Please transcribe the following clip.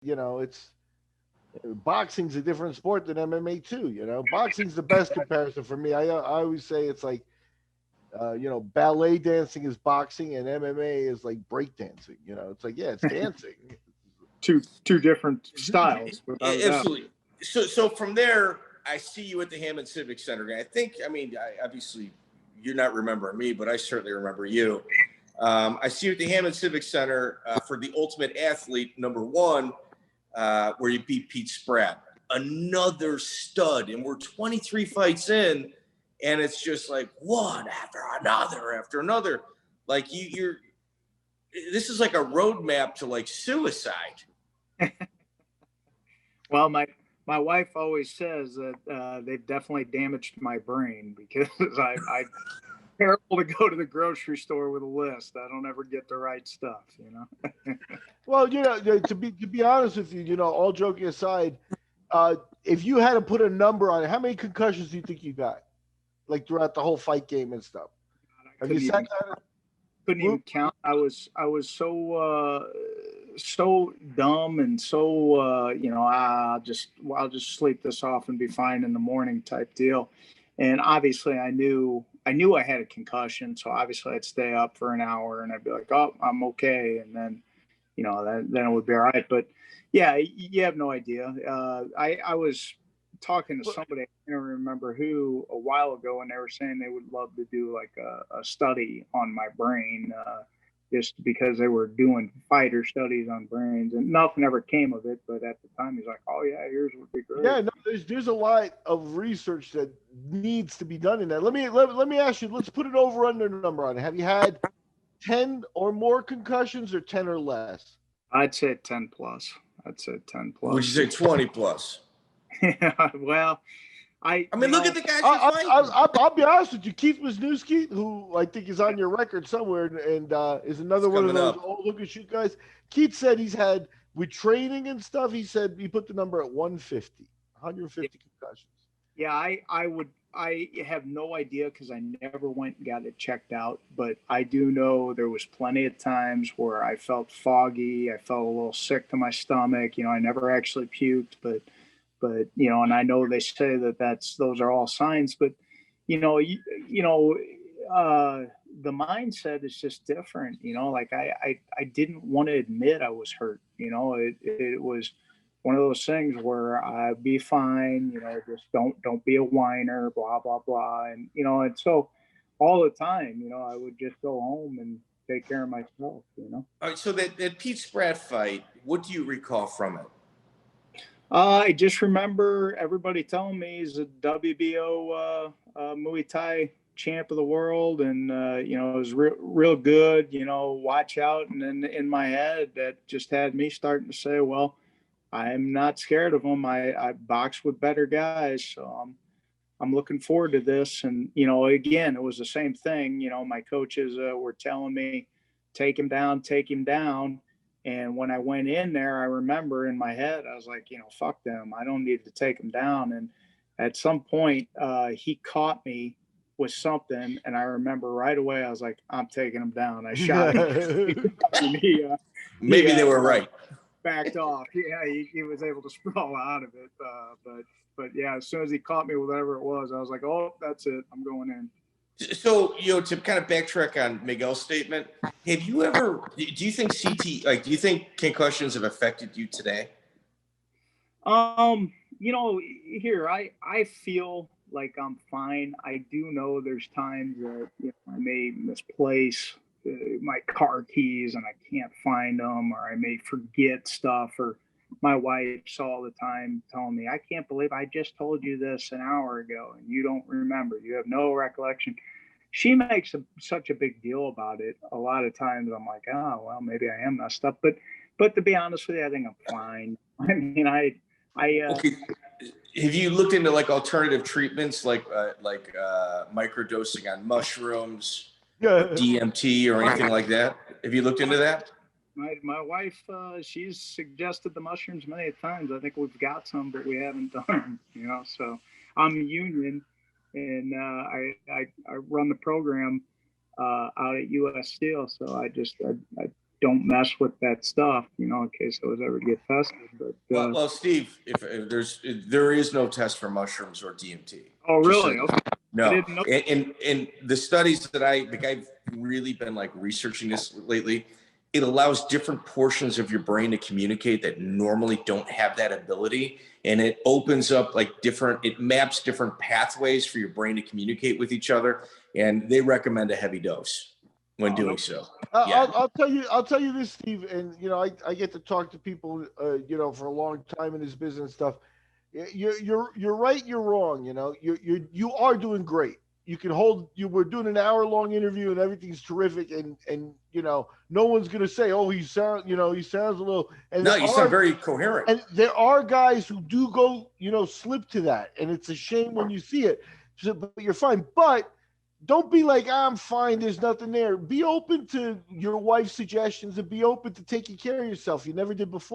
it's boxing's a different sport than MMA too. Boxing's the best comparison for me. I always say it's like, ballet dancing is boxing and MMA is like break dancing. It's like, yeah, it's dancing. Two different styles, without a doubt. Absolutely. So from there, I see you at the Hammond Civic Center. Obviously, you're not remembering me, but I certainly remember you. I see you at the Hammond Civic Center for the Ultimate Athlete #1, where you beat Pete Spratt, another stud, and we're 23 fights in, and it's just like one after another. Like you're. This is like a roadmap to like suicide. Well, my wife always says that they've definitely damaged my brain because I terrible to go to the grocery store with a list. I don't ever get the right stuff, Well, to be honest with you, all joking aside, if you had to put a number on it, how many concussions do you think you got, like throughout the whole fight game and stuff? Have you sat down? Couldn't even count. I was so dumb and so I'll just sleep this off and be fine in the morning type deal. And obviously I knew I had a concussion, so obviously I'd stay up for an hour and I'd be like, oh, I'm okay, and then then it would be all right. But yeah, you have no idea. I was talking to somebody, I don't remember who, a while ago, and they were saying they would love to do like a study on my brain, just because they were doing fighter studies on brains, and nothing ever came of it. But at the time, he's like, "Oh yeah, yours would be great." Yeah, no, there's a lot of research that needs to be done in that. Let me ask you. Let's put an over under number on it. Have you had 10 or more concussions, or 10 or less? I'd say 10 plus. I'd say 10 plus. Would you say 20 plus? Well, I mean, look at the guys you're fighting. I'll be honest with you. Keith Wisniewski, who I think is on your record somewhere, and is another one of those old look and shoot guys. Keith said he's had, with training and stuff, he said he put the number at 150 concussions. Yeah, I have no idea because I never went and got it checked out. But I do know there was plenty of times where I felt foggy. I felt a little sick to my stomach. I never actually puked, but and I know they say those are all signs, but the mindset is just different. Like I didn't want to admit I was hurt. It was one of those things where I'd be fine, just don't be a whiner, blah, blah, blah. And, and so all the time, I would just go home and take care of myself, All right. So that Pete Spratt fight, what do you recall from it? I just remember everybody telling me he's a WBO Muay Thai champ of the world, and it was real good. Watch out. And then in my head, that just had me starting to say, well, I'm not scared of him. I box with better guys, so I'm looking forward to this. And again, it was the same thing. My coaches were telling me, take him down. And when I went in there, I remember in my head, I was like, fuck them. I don't need to take him down. And at some point, he caught me with something. And I remember right away, I was like, I'm taking him down. I shot him. Maybe they were right. Backed off. Yeah, he was able to sprawl out of it. But yeah, as soon as he caught me with whatever it was, I was like, oh, that's it. I'm going in. So, to kind of backtrack on Miguel's statement, have you ever, do you think do you think concussions have affected you today? Here, I feel like I'm fine. I do know there's times that I may misplace my car keys and I can't find them, or I may forget stuff, or my wife's all the time telling me, I can't believe I just told you this an hour ago and you don't remember. You have no recollection. She makes such a big deal about it. A lot of times I'm like, oh, well, maybe I am messed up. But to be honest with you, I think I'm fine. I mean, okay. Have you looked into like alternative treatments, like microdosing on mushrooms, or DMT, or anything like that? Have you looked into that? My wife, she's suggested the mushrooms many times. I think we've got some, but we haven't done them. So I'm a union, and I run the program out at U.S. Steel. So I don't mess with that stuff, you know, in case I was ever to get tested. But well, Steve, if there is no test for mushrooms or DMT. oh, really? So, Okay. no, I didn't know. and the studies that I've really been like researching this lately. It allows different portions of your brain to communicate that normally don't have that ability, and it opens up like it maps different pathways for your brain to communicate with each other. And they recommend a heavy dose when doing so. Yeah. I'll tell you this, Steve, and you know, I get to talk to people, you know, for a long time in this business and stuff. You're right, you're wrong. You know, you are doing great. You can we're doing an hour-long interview and everything's terrific, and you know, no one's gonna say, oh, he sounds a little. And no, you sound very coherent. And there are guys who do go, you know, slip to that, and it's a shame when you see it. So, but you're fine. But don't be like, I'm fine, there's nothing there. Be open to your wife's suggestions and be open to taking care of yourself. You never did before.